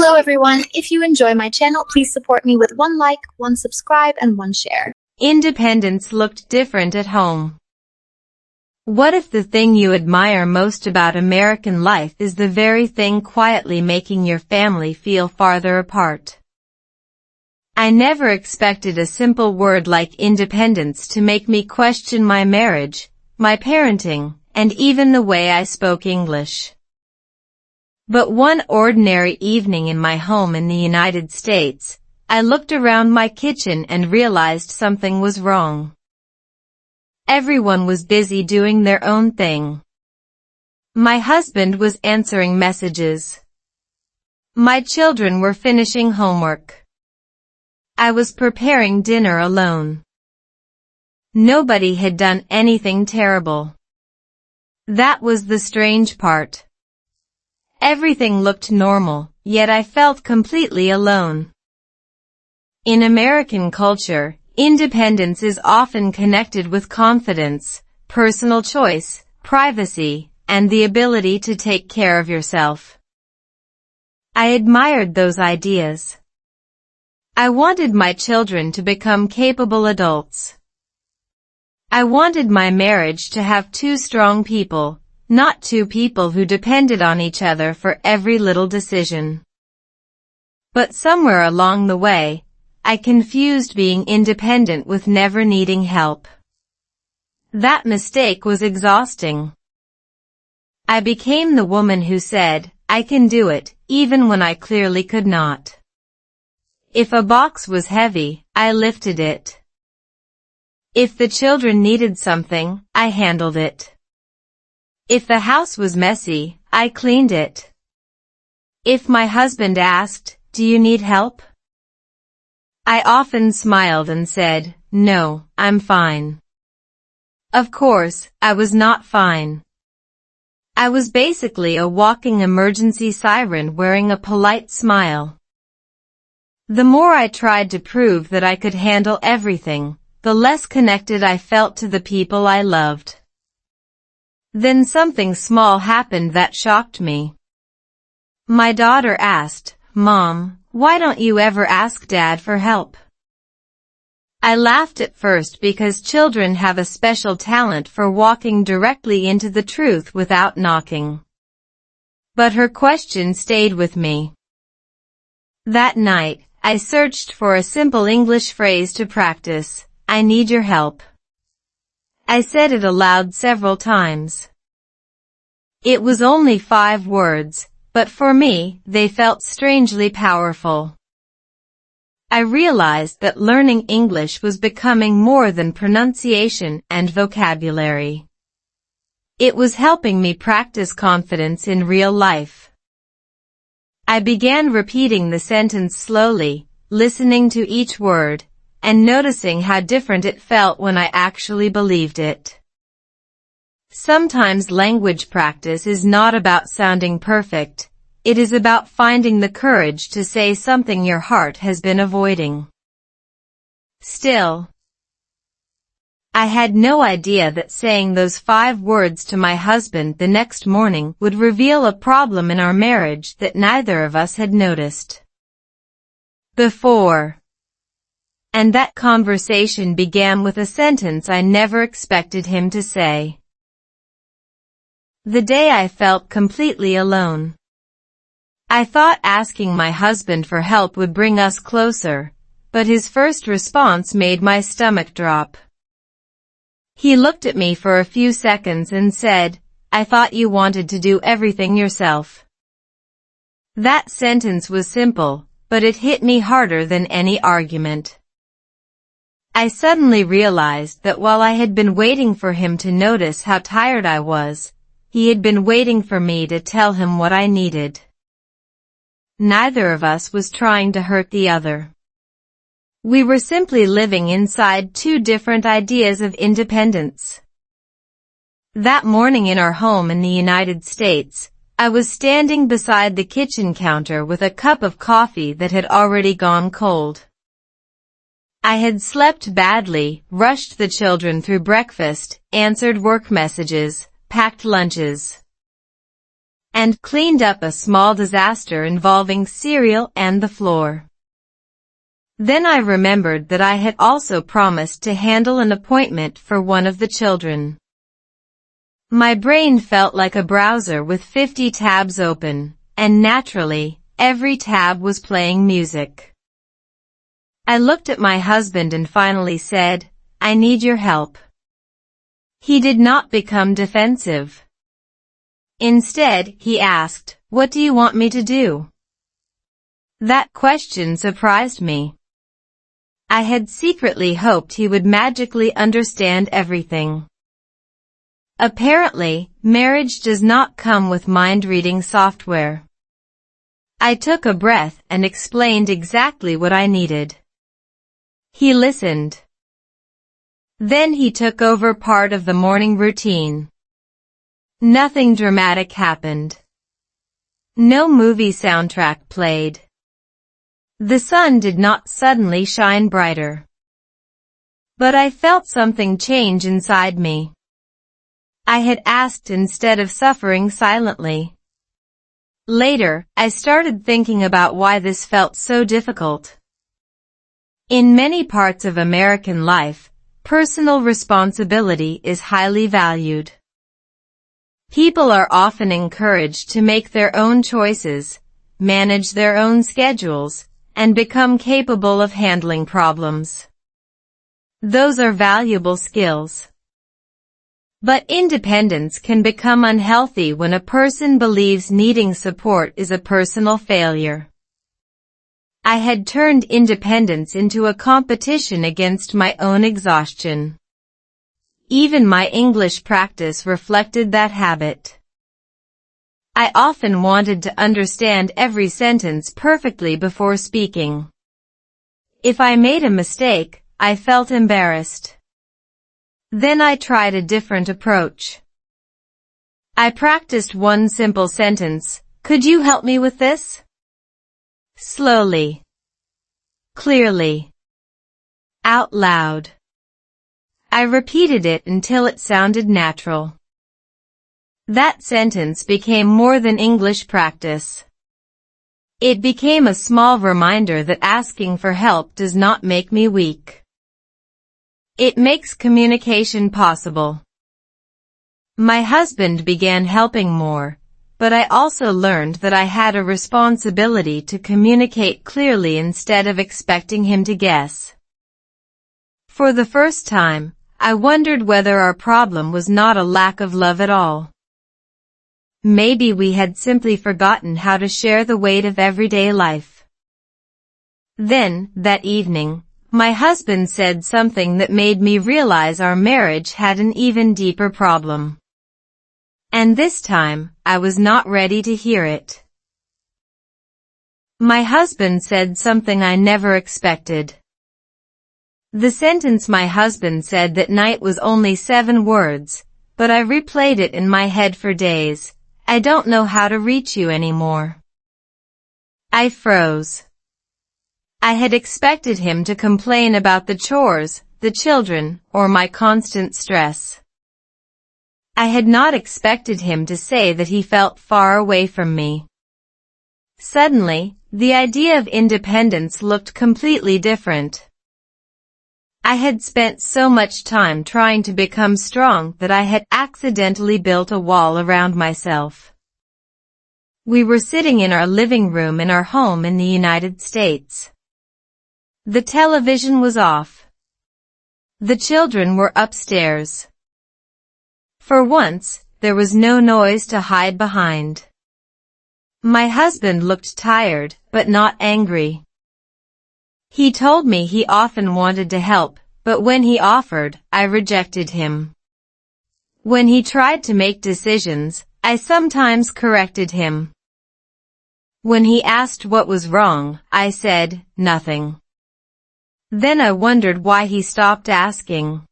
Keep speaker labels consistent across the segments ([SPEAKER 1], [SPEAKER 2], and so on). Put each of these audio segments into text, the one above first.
[SPEAKER 1] Hello everyone. If you enjoy my channel, please support me with one like, one subscribe, and one share.
[SPEAKER 2] Independence looked different at home. What if the thing you admire most about American life is the very thing quietly making your family feel farther apart? I never expected a simple word like independence to make me question my marriage, my parenting, and even the way I spoke English. But one ordinary evening in my home in the United States, I looked around my kitchen and realized something was wrong. Everyone was busy doing their own thing. My husband was answering messages. My children were finishing homework. I was preparing dinner alone. Nobody had done anything terrible. That was the strange part. Everything looked normal, yet I felt completely alone. In American culture, independence is often connected with confidence, personal choice, privacy, and the ability to take care of yourself. I admired those ideas. I wanted my children to become capable adults. I wanted my marriage to have two strong people, not two people who depended on each other for every little decision. But somewhere along the way, I confused being independent with never needing help. That mistake was exhausting. I became the woman who said, "I can do it," even when I clearly could not. If a box was heavy, I lifted it. If the children needed something, I handled it. If the house was messy, I cleaned it. If my husband asked, "Do you need help?" I often smiled and said, "No, I'm fine." Of course, I was not fine. I was basically a walking emergency siren wearing a polite smile. The more I tried to prove that I could handle everything, the less connected I felt to the people I loved. Then something small happened that shocked me. My daughter asked, "Mom, why don't you ever ask Dad for help?" I laughed at first because children have a special talent for walking directly into the truth without knocking. But her question stayed with me. That night, I searched for a simple English phrase to practice. "I need your help." I said it aloud several times. It was only 5 words, but for me, they felt strangely powerful. I realized that learning English was becoming more than pronunciation and vocabulary. It was helping me practice confidence in real life. I began repeating the sentence slowly, listening to each word, and noticing how different it felt when I actually believed it. Sometimes language practice is not about sounding perfect. It is about finding the courage to say something your heart has been avoiding. Still, I had no idea that saying those 5 words to my husband the next morning would reveal a problem in our marriage that neither of us had noticed before. And that conversation began with a sentence I never expected him to say. The day I felt completely alone. I thought asking my husband for help would bring us closer, but his first response made my stomach drop. He looked at me for a few seconds and said, "I thought you wanted to do everything yourself." That sentence was simple, but it hit me harder than any argument. I suddenly realized that while I had been waiting for him to notice how tired I was, he had been waiting for me to tell him what I needed. Neither of us was trying to hurt the other. We were simply living inside 2 different ideas of independence. That morning in our home in the United States, I was standing beside the kitchen counter with a cup of coffee that had already gone cold. I had slept badly, rushed the children through breakfast, answered work messages, packed lunches. and cleaned up a small disaster involving cereal and the floor. Then I remembered that I had also promised to handle an appointment for one of the children. My brain felt like a browser with 50 tabs open, and naturally, every tab was playing music. I looked at my husband and finally said, "I need your help." He did not become defensive. Instead, he asked, "What do you want me to do?" That question surprised me. I had secretly hoped he would magically understand everything. Apparently, marriage does not come with mind-reading software. I took a breath and explained exactly what I needed. He listened. Then he took over part of the morning routine. Nothing dramatic happened. No movie soundtrack played. The sun did not suddenly shine brighter. But I felt something change inside me. I had asked instead of suffering silently. Later, I started thinking about why this felt so difficult. In many parts of American life, personal responsibility is highly valued. People are often encouraged to make their own choices, manage their own schedules, and become capable of handling problems. Those are valuable skills. But independence can become unhealthy when a person believes needing support is a personal failure. I had turned independence into a competition against my own exhaustion. Even my English practice reflected that habit. I often wanted to understand every sentence perfectly before speaking. If I made a mistake, I felt embarrassed. Then I tried a different approach. I practiced one simple sentence, "Could you help me with this?" Slowly. Clearly. Out loud. I repeated it until it sounded natural. That sentence became more than English practice. It became a small reminder that asking for help does not make me weak. It makes communication possible. My husband began helping more, but I also learned that I had a responsibility to communicate clearly instead of expecting him to guess. For the first time, I wondered whether our problem was not a lack of love at all. Maybe we had simply forgotten how to share the weight of everyday life. Then, that evening, my husband said something that made me realize our marriage had an even deeper problem. And this time, I was not ready to hear it. My husband said something I never expected. The sentence my husband said that night was only 7 words, but I replayed it in my head for days. "I don't know how to reach you anymore." I froze. I had expected him to complain about the chores, the children, or my constant stress. I had not expected him to say that he felt far away from me. Suddenly, the idea of independence looked completely different. I had spent so much time trying to become strong that I had accidentally built a wall around myself. We were sitting in our living room in our home in the United States. The television was off. The children were upstairs. For once, there was no noise to hide behind. My husband looked tired, but not angry. He told me he often wanted to help, but when he offered, I rejected him. When he tried to make decisions, I sometimes corrected him. When he asked what was wrong, I said, "Nothing." Then I wondered why he stopped asking.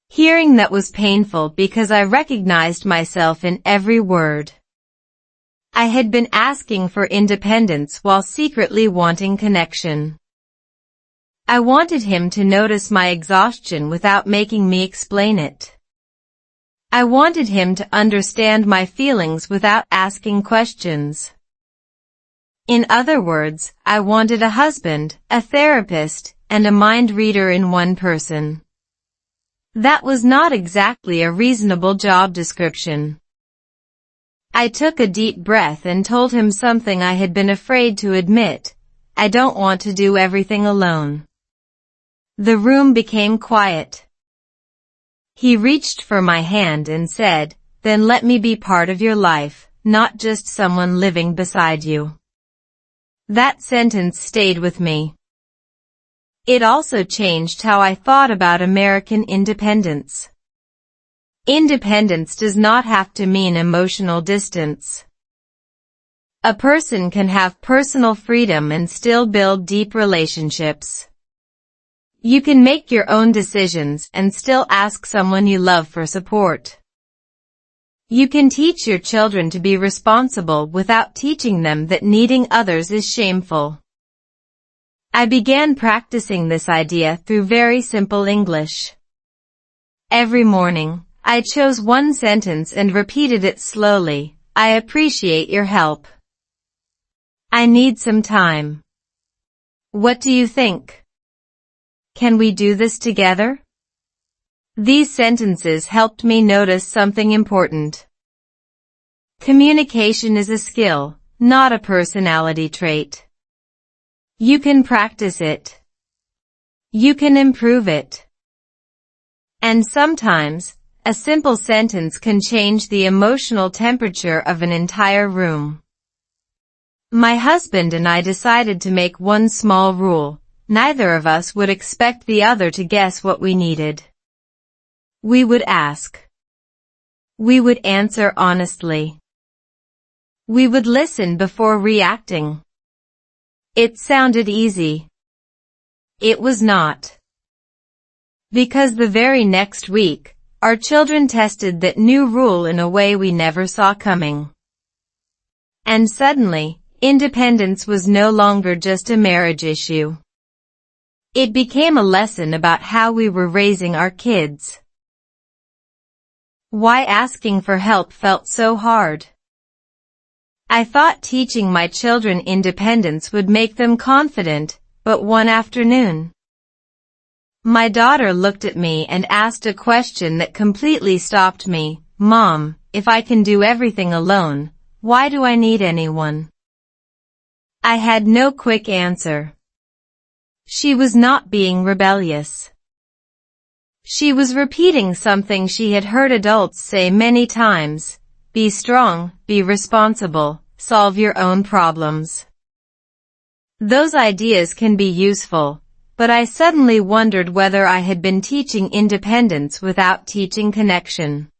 [SPEAKER 2] Hearing that was painful because I recognized myself in every word. I had been asking for independence while secretly wanting connection. I wanted him to notice my exhaustion without making me explain it. I wanted him to understand my feelings without asking questions. In other words, I wanted a husband, a therapist, and a mind reader in one person. That was not exactly a reasonable job description. I took a deep breath and told him something I had been afraid to admit. I don't want to do everything alone. The room became quiet. He reached for my hand and said, "Then let me be part of your life, not just someone living beside you." That sentence stayed with me. It also changed how I thought about American independence. Independence does not have to mean emotional distance. A person can have personal freedom and still build deep relationships. You can make your own decisions and still ask someone you love for support. You can teach your children to be responsible without teaching them that needing others is shameful. I began practicing this idea through very simple English. Every morning, I chose one sentence and repeated it slowly. I appreciate your help. I need some time. What do you think? Can we do this together? These sentences helped me notice something important. Communication is a skill, not a personality trait. You can practice it. You can improve it. And sometimes, a simple sentence can change the emotional temperature of an entire room. My husband and I decided to make one small rule. Neither of us would expect the other to guess what we needed. We would ask. We would answer honestly. We would listen before reacting. It sounded easy. It was not. Because the very next week, our children tested that new rule in a way we never saw coming. And suddenly, independence was no longer just a marriage issue. It became a lesson about how we were raising our kids. Why asking for help felt so hard? I thought teaching my children independence would make them confident, but one afternoon, my daughter looked at me and asked a question that completely stopped me. "Mom, if I can do everything alone, why do I need anyone?" I had no quick answer. She was not being rebellious. She was repeating something she had heard adults say many times. Be strong, be responsible, solve your own problems. Those ideas can be useful, but I suddenly wondered whether I had been teaching independence without teaching connection.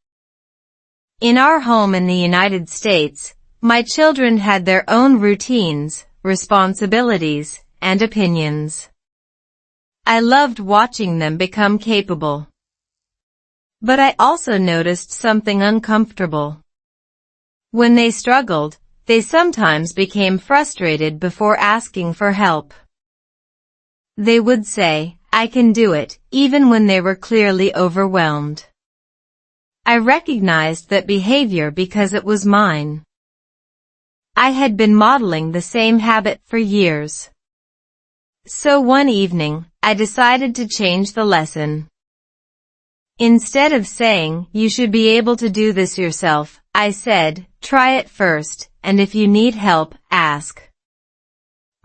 [SPEAKER 2] In our home in the United States, my children had their own routines, responsibilities, and opinions. I loved watching them become capable. But I also noticed something uncomfortable. When they struggled, they sometimes became frustrated before asking for help. They would say, "I can do it," even when they were clearly overwhelmed. I recognized that behavior because it was mine. I had been modeling the same habit for years. So one evening, I decided to change the lesson. Instead of saying, "You should be able to do this yourself," I said, "Try it first, and if you need help, ask."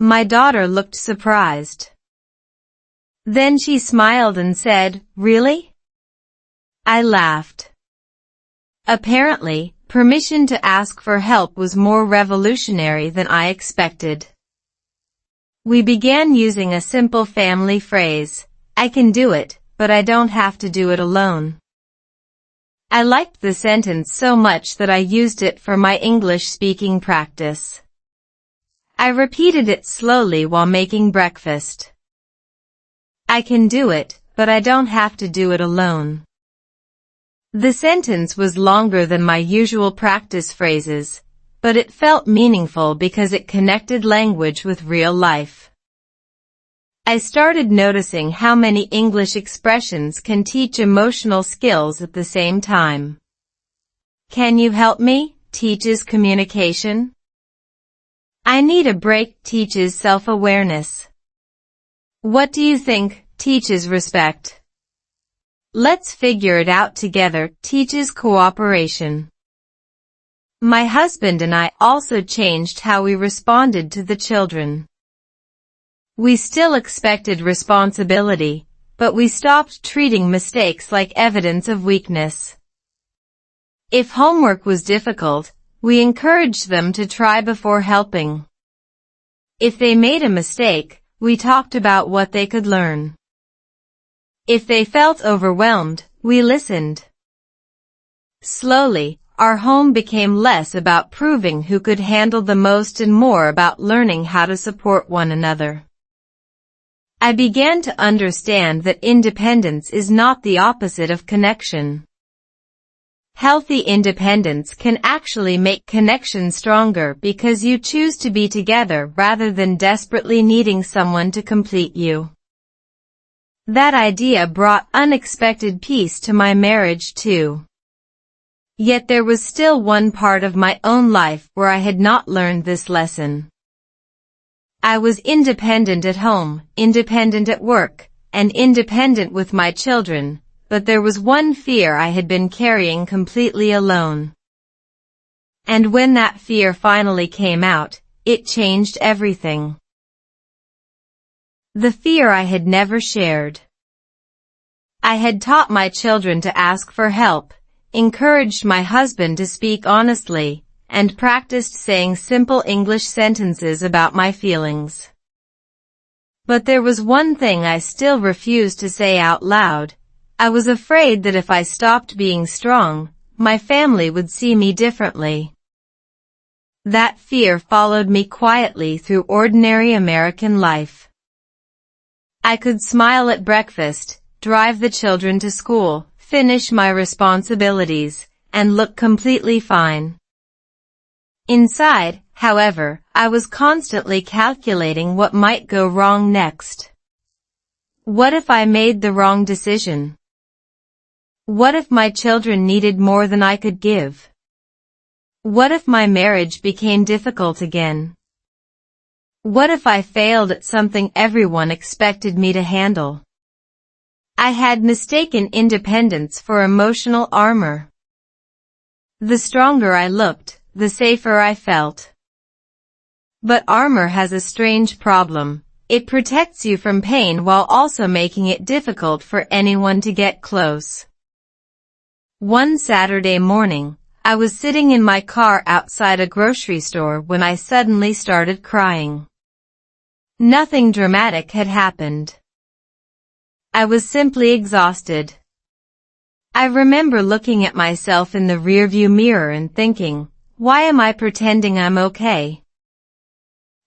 [SPEAKER 2] My daughter looked surprised. Then she smiled and said, "Really?" I laughed. Apparently, permission to ask for help was more revolutionary than I expected. We began using a simple family phrase, "I can do it, but I don't have to do it alone." I liked the sentence so much that I used it for my English speaking practice. I repeated it slowly while making breakfast. I can do it, but I don't have to do it alone. The sentence was longer than my usual practice phrases, but it felt meaningful because it connected language with real life. I started noticing how many English expressions can teach emotional skills at the same time. Can you help me? Teaches communication. I need a break. Teaches self-awareness. What do you think? Teaches respect. Let's figure it out together. Teaches cooperation. My husband and I also changed how we responded to the children. We still expected responsibility, but we stopped treating mistakes like evidence of weakness. If homework was difficult, we encouraged them to try before helping. If they made a mistake, we talked about what they could learn. If they felt overwhelmed, we listened. Slowly, our home became less about proving who could handle the most and more about learning how to support one another. I began to understand that independence is not the opposite of connection. Healthy independence can actually make connection stronger because you choose to be together rather than desperately needing someone to complete you. That idea brought unexpected peace to my marriage too. Yet there was still one part of my own life where I had not learned this lesson. I was independent at home, independent at work, and independent with my children, but there was one fear I had been carrying completely alone. And when that fear finally came out, it changed everything. The fear I had never shared. I had taught my children to ask for help, encouraged my husband to speak honestly, and practiced saying simple English sentences about my feelings. But there was one thing I still refused to say out loud. I was afraid that if I stopped being strong, my family would see me differently. That fear followed me quietly through ordinary American life. I could smile at breakfast, drive the children to school, finish my responsibilities, and look completely fine. Inside, however, I was constantly calculating what might go wrong next. What if I made the wrong decision? What if my children needed more than I could give? What if my marriage became difficult again? What if I failed at something everyone expected me to handle? I had mistaken independence for emotional armor. The stronger I looked, the safer I felt. But armor has a strange problem. It protects you from pain while also making it difficult for anyone to get close. One Saturday morning, I was sitting in my car outside a grocery store when I suddenly started crying. Nothing dramatic had happened. I was simply exhausted. I remember looking at myself in the rearview mirror and thinking, why am I pretending I'm okay?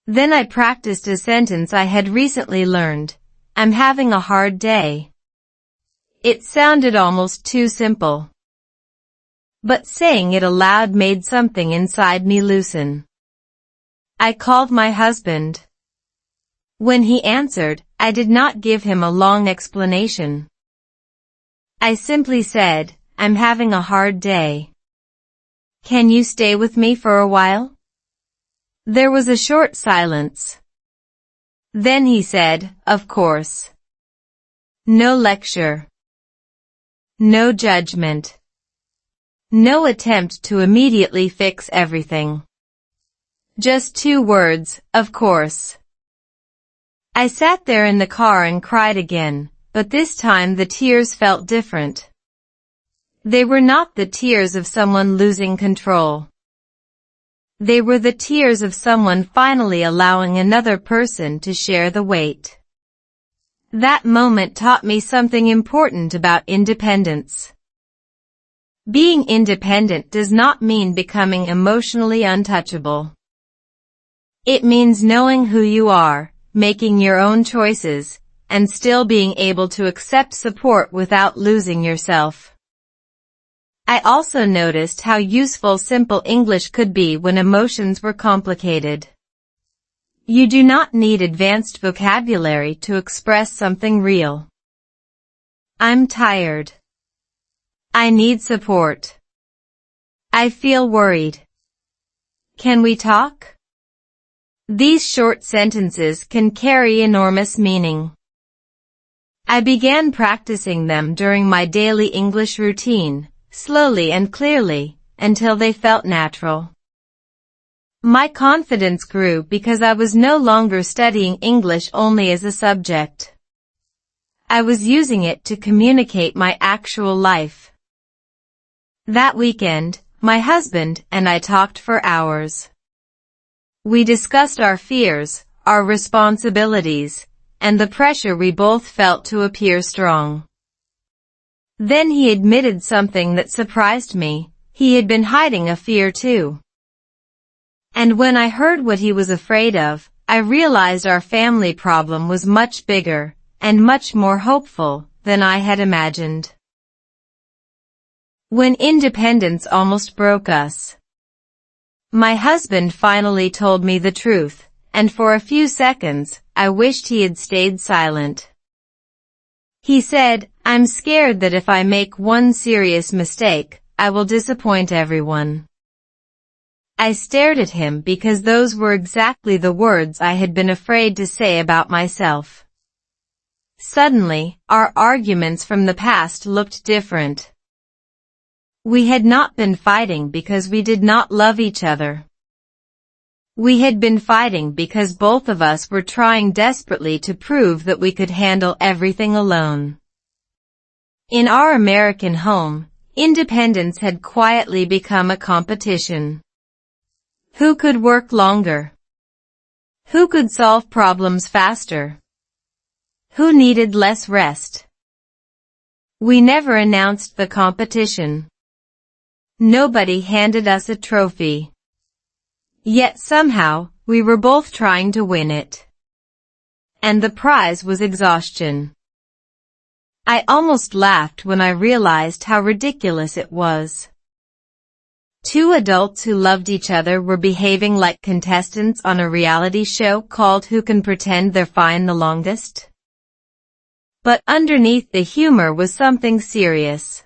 [SPEAKER 2] Then I practiced a sentence I had recently learned. I'm having a hard day. It sounded almost too simple. But saying it aloud made something inside me loosen. I called my husband. When he answered, I did not give him a long explanation. I simply said, I'm having a hard day. Can you stay with me for a while? There was a short silence. Then he said, of course. No lecture. No judgment. No attempt to immediately fix everything. Just 2 words, of course. I sat there in the car and cried again, but this time the tears felt different. They were not the tears of someone losing control. They were the tears of someone finally allowing another person to share the weight. That moment taught me something important about independence. Being independent does not mean becoming emotionally untouchable. It means knowing who you are, making your own choices, and still being able to accept support without losing yourself. I also noticed how useful simple English could be when emotions were complicated. You do not need advanced vocabulary to express something real. I'm tired. I need support. I feel worried. Can we talk? These short sentences can carry enormous meaning. I began practicing them during my daily English routine, slowly and clearly, until they felt natural. My confidence grew because I was no longer studying English only as a subject. I was using it to communicate my actual life. That weekend, my husband and I talked for hours. We discussed our fears, our responsibilities, and the pressure we both felt to appear strong. Then he admitted something that surprised me. He had been hiding a fear too. And when I heard what he was afraid of, I realized our family problem was much bigger and much more hopeful than I had imagined. When independence almost broke us, my husband finally told me the truth, and for a few seconds, I wished he had stayed silent. He said, "I'm scared that if I make one serious mistake, I will disappoint everyone." I stared at him because those were exactly the words I had been afraid to say about myself. Suddenly, our arguments from the past looked different. We had not been fighting because we did not love each other. We had been fighting because both of us were trying desperately to prove that we could handle everything alone. In our American home, independence had quietly become a competition. Who could work longer? Who could solve problems faster? Who needed less rest? We never announced the competition. Nobody handed us a trophy. Yet somehow, we were both trying to win it. And the prize was exhaustion. I almost laughed when I realized how ridiculous it was. Two adults who loved each other were behaving like contestants on a reality show called Who Can Pretend They're Fine the Longest? But underneath the humor was something serious.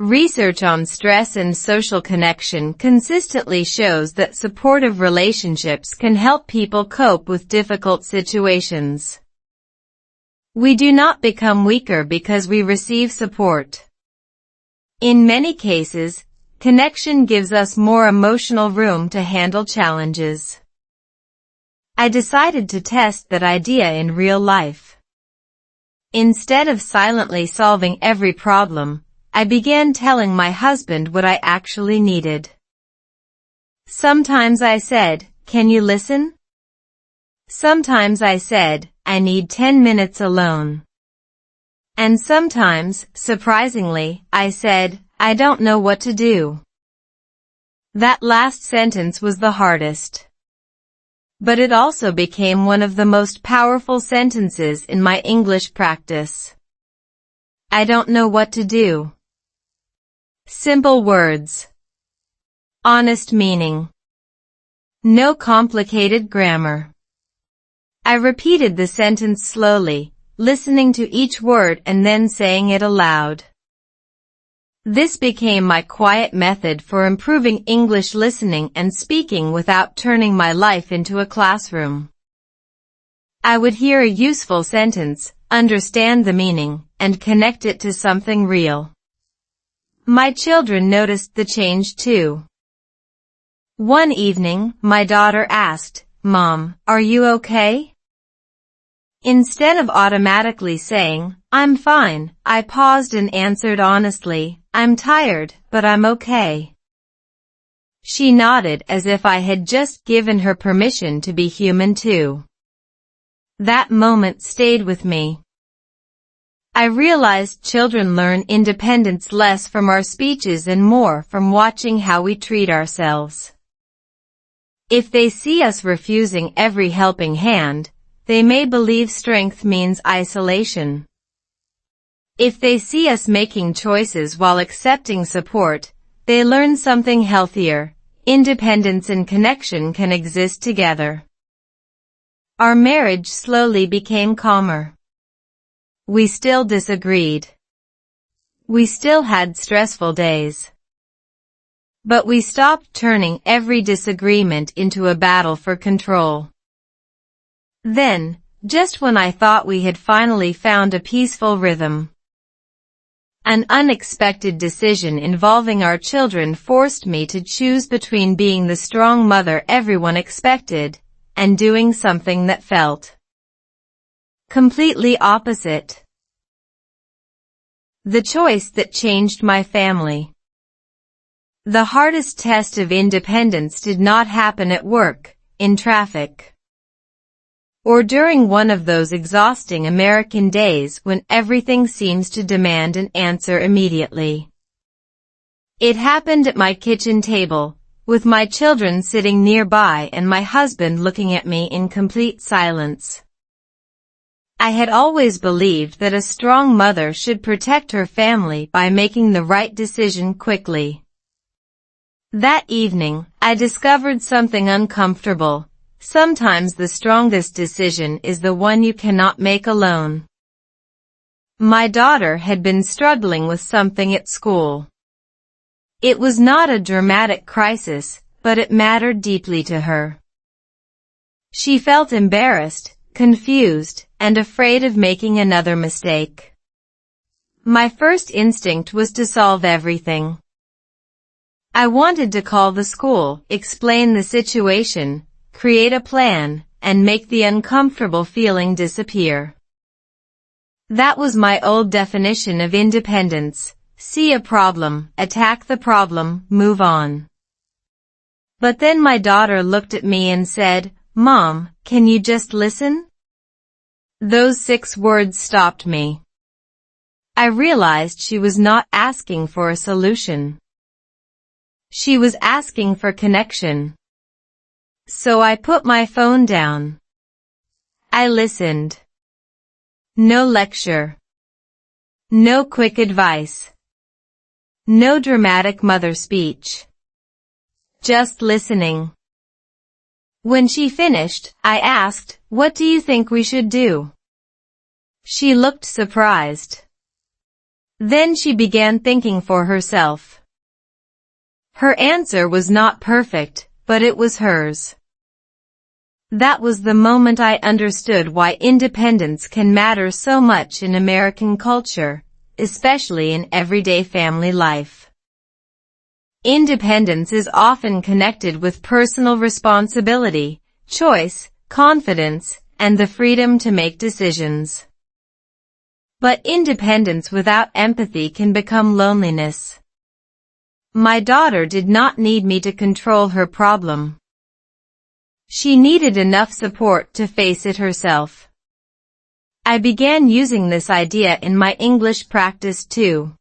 [SPEAKER 2] Research on stress and social connection consistently shows that supportive relationships can help people cope with difficult situations. We do not become weaker because we receive support. In many cases, connection gives us more emotional room to handle challenges. I decided to test that idea in real life. Instead of silently solving every problem, I began telling my husband what I actually needed. Sometimes I said, "Can you listen?" Sometimes I said, "I need 10 minutes alone." And sometimes, surprisingly, I said, "I don't know what to do." That last sentence was the hardest. But it also became one of the most powerful sentences in my English practice. I don't know what to do. Simple words. Honest meaning. No complicated grammar. I repeated the sentence slowly, listening to each word and then saying it aloud. This became my quiet method for improving English listening and speaking without turning my life into a classroom. I would hear a useful sentence, understand the meaning, and connect it to something real. My children noticed the change too. One evening, my daughter asked, "Mom, are you okay?" Instead of automatically saying, "I'm fine," I paused and answered honestly, "I'm tired, but I'm okay." She nodded as if I had just given her permission to be human too. That moment stayed with me. I realized children learn independence less from our speeches and more from watching how we treat ourselves. If they see us refusing every helping hand, they may believe strength means isolation. If they see us making choices while accepting support, they learn something healthier. Independence and connection can exist together. Our marriage slowly became calmer. We still disagreed. We still had stressful days. But we stopped turning every disagreement into a battle for control. Then, just when I thought we had finally found a peaceful rhythm, an unexpected decision involving our children forced me to choose between being the strong mother everyone expected and doing something that felt completely opposite. The choice that changed my family. The hardest test of independence did not happen at work, in traffic, or during one of those exhausting American days when everything seems to demand an answer immediately. It happened at my kitchen table, with my children sitting nearby and my husband looking at me in complete silence. I had always believed that a strong mother should protect her family by making the right decision quickly. That evening, I discovered something uncomfortable. Sometimes the strongest decision is the one you cannot make alone. My daughter had been struggling with something at school. It was not a dramatic crisis, but it mattered deeply to her. She felt embarrassed, confused, and afraid of making another mistake. My first instinct was to solve everything. I wanted to call the school, explain the situation, create a plan, and make the uncomfortable feeling disappear. That was my old definition of independence. See a problem, attack the problem, move on. But then my daughter looked at me and said, "Mom, can you just listen?" Those 6 words stopped me. I realized she was not asking for a solution. She was asking for connection. So I put my phone down. I listened. No lecture. No quick advice. No dramatic mother speech. Just listening. When she finished, I asked, "What do you think we should do?" She looked surprised. Then she began thinking for herself. Her answer was not perfect, but it was hers. That was the moment I understood why independence can matter so much in American culture, especially in everyday family life. Independence is often connected with personal responsibility, choice, confidence, and the freedom to make decisions. But independence without empathy can become loneliness. My daughter did not need me to control her problem. She needed enough support to face it herself. I began using this idea in my English practice too.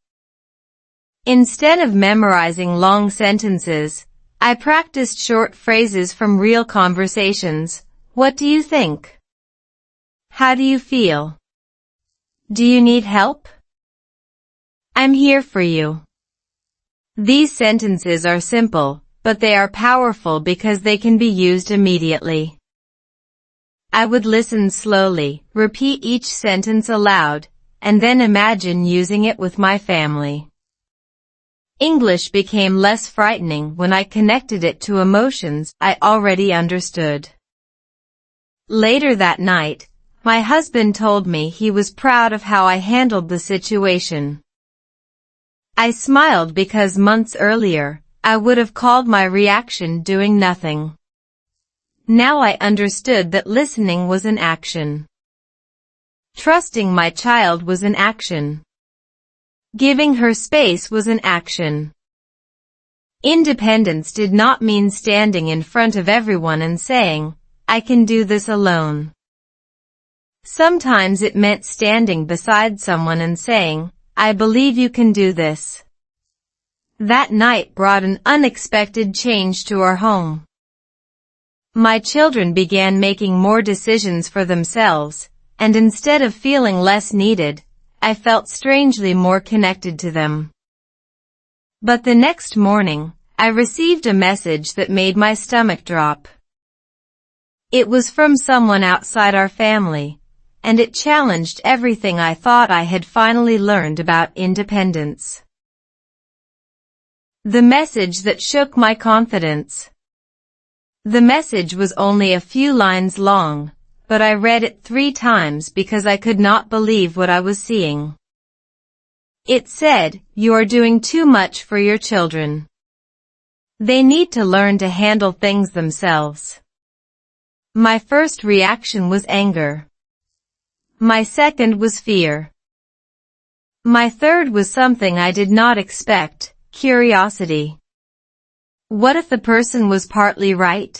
[SPEAKER 2] Instead of memorizing long sentences, I practiced short phrases from real conversations. What do you think? How do you feel? Do you need help? I'm here for you. These sentences are simple, but they are powerful because they can be used immediately. I would listen slowly, repeat each sentence aloud, and then imagine using it with my family. English became less frightening when I connected it to emotions I already understood. Later that night, my husband told me he was proud of how I handled the situation. I smiled because months earlier, I would have called my reaction doing nothing. Now I understood that listening was an action. Trusting my child was an action. Giving her space was an action. Independence did not mean standing in front of everyone and saying, "I can do this alone." Sometimes it meant standing beside someone and saying, "I believe you can do this." That night brought an unexpected change to our home. My children began making more decisions for themselves, and instead of feeling less needed, I felt strangely more connected to them. But the next morning, I received a message that made my stomach drop. It was from someone outside our family, and it challenged everything I thought I had finally learned about independence. The message that shook my confidence. The message was only a few lines long, but I read it 3 times because I could not believe what I was seeing. It said, "You are doing too much for your children. They need to learn to handle things themselves." My first reaction was anger. My second was fear. My third was something I did not expect, curiosity. What if the person was partly right?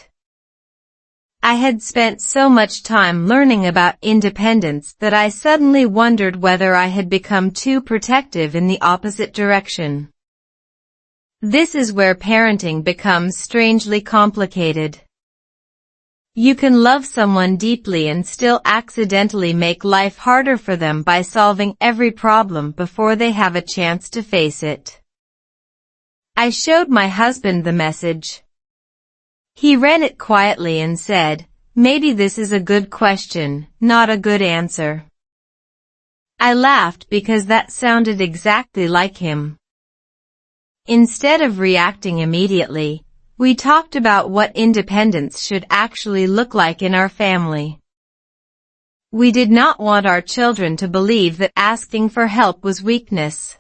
[SPEAKER 2] I had spent so much time learning about independence that I suddenly wondered whether I had become too protective in the opposite direction. This is where parenting becomes strangely complicated. You can love someone deeply and still accidentally make life harder for them by solving every problem before they have a chance to face it. I showed my husband the message. He read it quietly and said, "Maybe this is a good question, not a good answer." I laughed because that sounded exactly like him. Instead of reacting immediately, we talked about what independence should actually look like in our family. We did not want our children to believe that asking for help was weakness.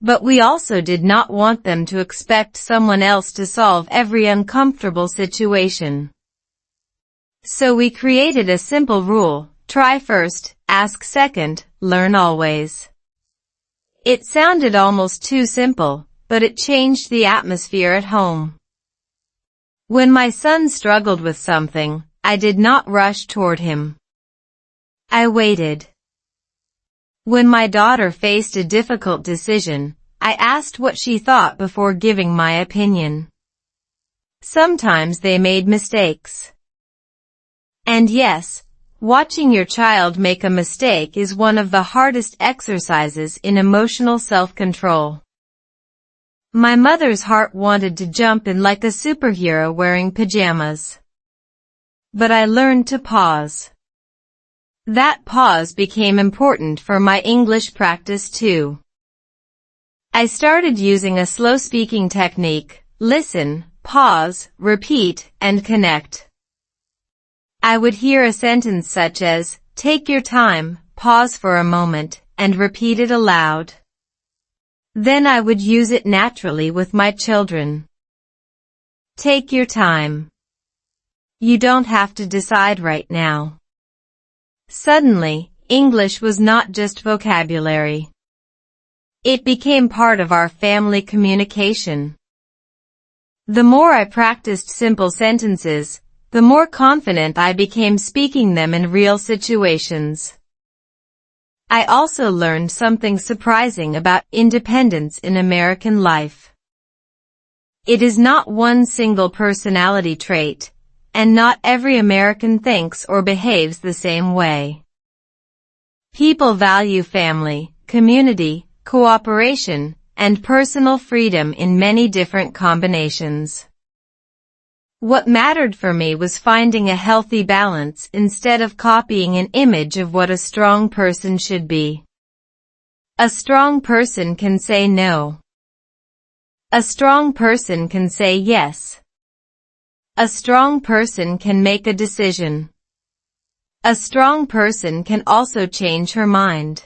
[SPEAKER 2] But we also did not want them to expect someone else to solve every uncomfortable situation. So we created a simple rule: try first, ask second, learn always. It sounded almost too simple, but it changed the atmosphere at home. When my son struggled with something, I did not rush toward him. I waited. When my daughter faced a difficult decision, I asked what she thought before giving my opinion. Sometimes they made mistakes. And yes, watching your child make a mistake is one of the hardest exercises in emotional self-control. My mother's heart wanted to jump in like a superhero wearing pajamas. But I learned to pause. That pause became important for my English practice too. I started using a slow speaking technique: listen, pause, repeat, and connect. I would hear a sentence such as, "Take your time, pause for a moment, and repeat it aloud." Then I would use it naturally with my children. Take your time. You don't have to decide right now. Suddenly, English was not just vocabulary. It became part of our family communication. The more I practiced simple sentences, the more confident I became speaking them in real situations. I also learned something surprising about independence in American life. It is not one single personality trait, and not every American thinks or behaves the same way. People value family, community, cooperation, and personal freedom in many different combinations. What mattered for me was finding a healthy balance instead of copying an image of what a strong person should be. A strong person can say no. A strong person can say yes. A strong person can make a decision. A strong person can also change her mind.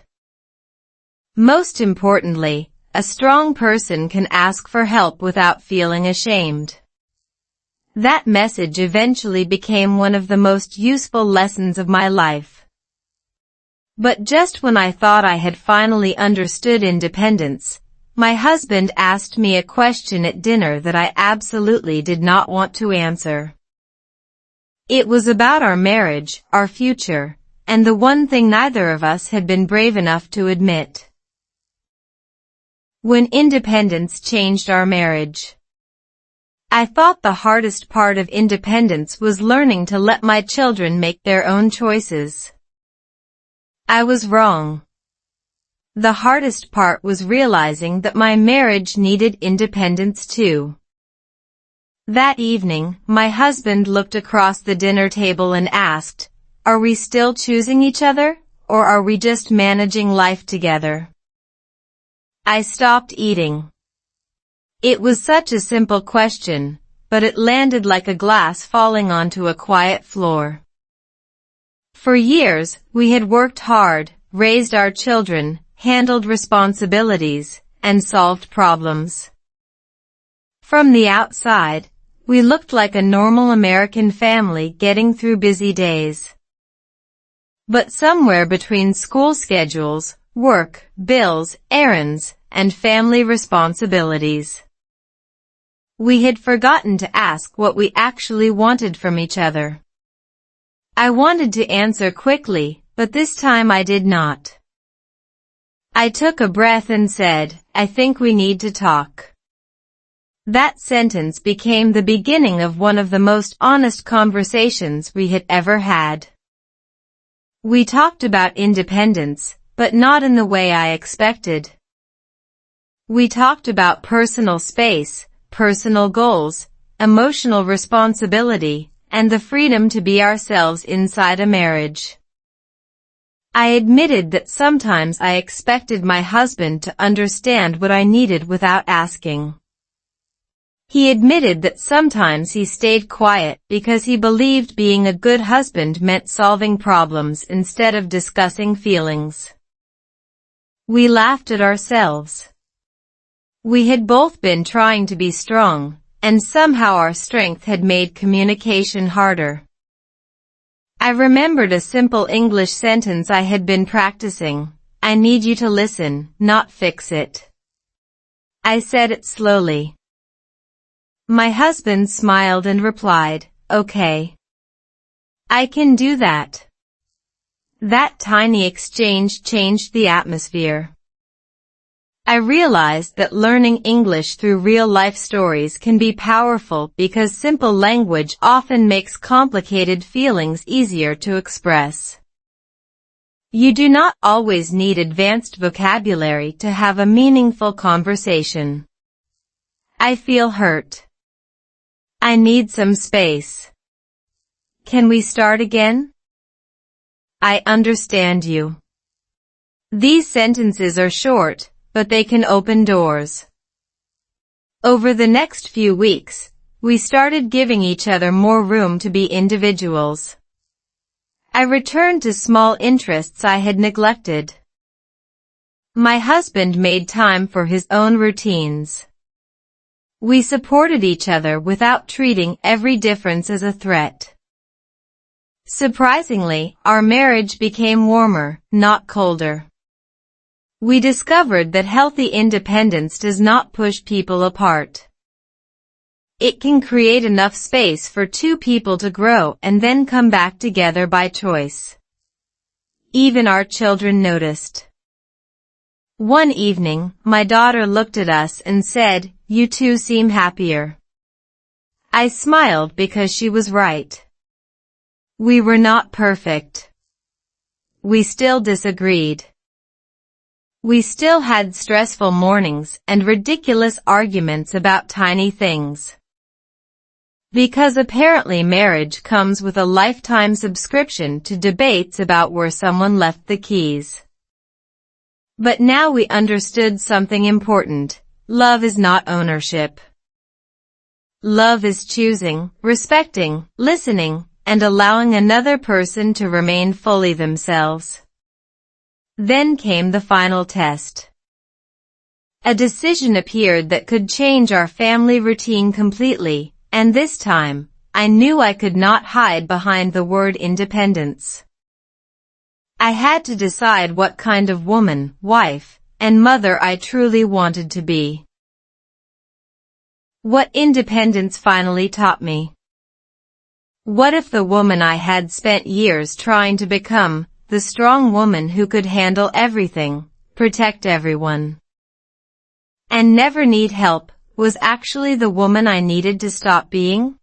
[SPEAKER 2] Most importantly, a strong person can ask for help without feeling ashamed. That message eventually became one of the most useful lessons of my life. But just when I thought I had finally understood independence, my husband asked me a question at dinner that I absolutely did not want to answer. It was about our marriage, our future, and the one thing neither of us had been brave enough to admit. When independence changed our marriage. I thought the hardest part of independence was learning to let my children make their own choices. I was wrong. The hardest part was realizing that my marriage needed independence too. That evening, my husband looked across the dinner table and asked, "Are we still choosing each other, or are we just managing life together?" I stopped eating. It was such a simple question, but it landed like a glass falling onto a quiet floor. For years, we had worked hard, raised our children, handled responsibilities, and solved problems. From the outside, we looked like a normal American family getting through busy days. But somewhere between school schedules, work, bills, errands, and family responsibilities, we had forgotten to ask what we actually wanted from each other. I wanted to answer quickly, but this time I did not. I took a breath and said, "I think we need to talk." That sentence became the beginning of one of the most honest conversations we had ever had. We talked about independence, but not in the way I expected. We talked about personal space, personal goals, emotional responsibility, and the freedom to be ourselves inside a marriage. I admitted that sometimes I expected my husband to understand what I needed without asking. He admitted that sometimes he stayed quiet because he believed being a good husband meant solving problems instead of discussing feelings. We laughed at ourselves. We had both been trying to be strong, and somehow our strength had made communication harder. I remembered a simple English sentence I had been practicing: "I need you to listen, not fix it." I said it slowly. My husband smiled and replied, "Okay. I can do that." That tiny exchange changed the atmosphere. I realized that learning English through real-life stories can be powerful because simple language often makes complicated feelings easier to express. You do not always need advanced vocabulary to have a meaningful conversation. I feel hurt. I need some space. Can we start again? I understand you. These sentences are short, but they can open doors. Over the next few weeks, we started giving each other more room to be individuals. I returned to small interests I had neglected. My husband made time for his own routines. We supported each other without treating every difference as a threat. Surprisingly, our marriage became warmer, not colder. We discovered that healthy independence does not push people apart. It can create enough space for two people to grow and then come back together by choice. Even our children noticed. One evening, my daughter looked at us and said, "You two seem happier." I smiled because she was right. We were not perfect. We still disagreed. We still had stressful mornings and ridiculous arguments about tiny things. Because apparently marriage comes with a lifetime subscription to debates about where someone left the keys. But now we understood something important. Love is not ownership. Love is choosing, respecting, listening, and allowing another person to remain fully themselves. Then came the final test. A decision appeared that could change our family routine completely, and this time, I knew I could not hide behind the word independence. I had to decide what kind of woman, wife, and mother I truly wanted to be. What independence finally taught me. What if the woman I had spent years trying to become, the strong woman who could handle everything, protect everyone, and never need help, was actually the woman I needed to stop being?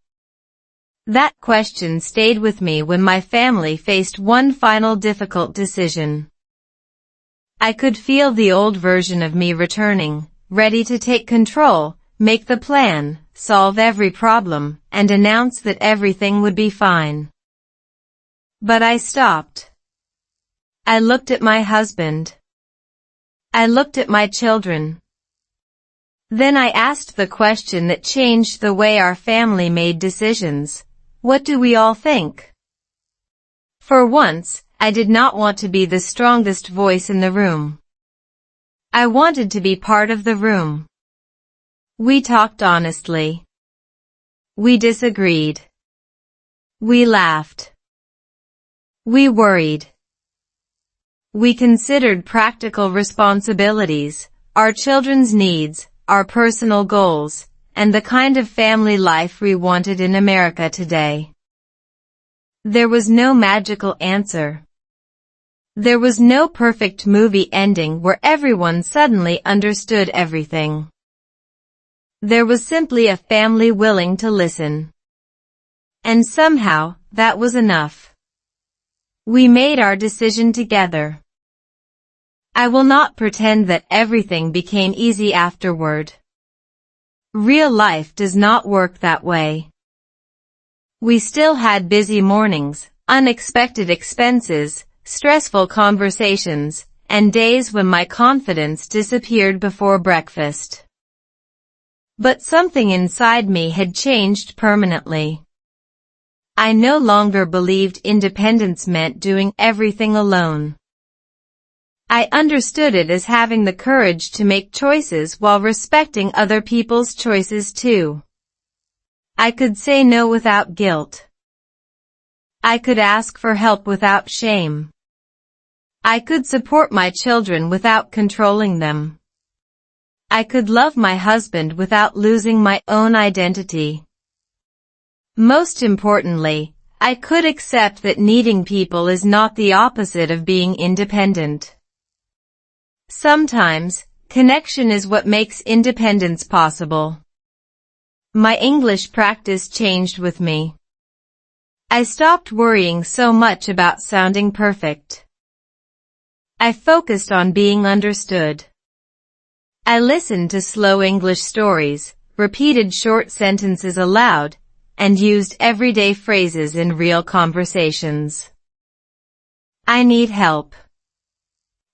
[SPEAKER 2] That question stayed with me when my family faced one final difficult decision. I could feel the old version of me returning, ready to take control, make the plan, solve every problem, and announce that everything would be fine. But I stopped. I looked at my husband. I looked at my children. Then I asked the question that changed the way our family made decisions. What do we all think? For once, I did not want to be the strongest voice in the room. I wanted to be part of the room. We talked honestly. We disagreed. We laughed. We worried. We considered practical responsibilities, our children's needs, our personal goals, and the kind of family life we wanted in America today. There was no magical answer. There was no perfect movie ending where everyone suddenly understood everything. There was simply a family willing to listen. And somehow, that was enough. We made our decision together. I will not pretend that everything became easy afterward. Real life does not work that way. We still had busy mornings, unexpected expenses, stressful conversations, and days when my confidence disappeared before breakfast. But something inside me had changed permanently. I no longer believed independence meant doing everything alone. I understood it as having the courage to make choices while respecting other people's choices too. I could say no without guilt. I could ask for help without shame. I could support my children without controlling them. I could love my husband without losing my own identity. Most importantly, I could accept that needing people is not the opposite of being independent. Sometimes, connection is what makes independence possible. My English practice changed with me. I stopped worrying so much about sounding perfect. I focused on being understood. I listened to slow English stories, repeated short sentences aloud, and used everyday phrases in real conversations. I need help.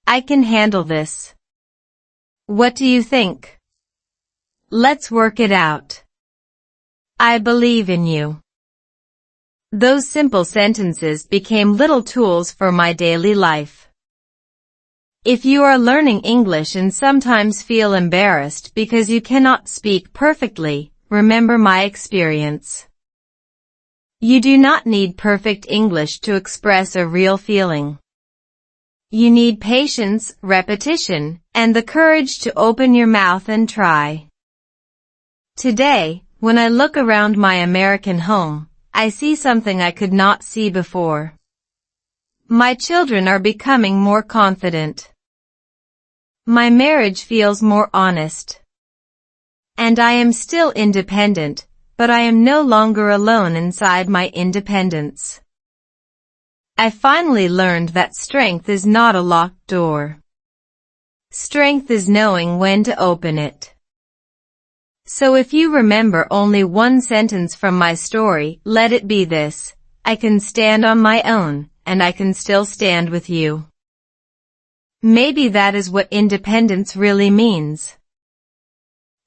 [SPEAKER 2] I can handle this. What do you think? Let's work it out. I believe in you. Those simple sentences became little tools for my daily life. If you are learning English and sometimes feel embarrassed because you cannot speak perfectly, remember my experience. You do not need perfect English to express a real feeling. You need patience, repetition, and the courage to open your mouth and try. Today, when I look around my American home, I see something I could not see before. My children are becoming more confident. My marriage feels more honest. And I am still independent, but I am no longer alone inside my independence. I finally learned that strength is not a locked door. Strength is knowing when to open it. So if you remember only one sentence from my story, let it be this: I can stand on my own, and I can still stand with you. Maybe that is what independence really means.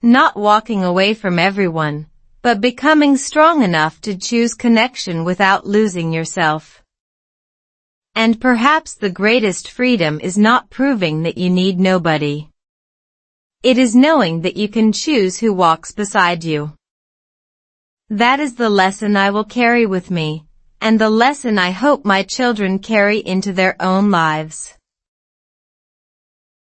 [SPEAKER 2] Not walking away from everyone, but becoming strong enough to choose connection without losing yourself. And perhaps the greatest freedom is not proving that you need nobody. It is knowing that you can choose who walks beside you. That is the lesson I will carry with me, and the lesson I hope my children carry into their own lives.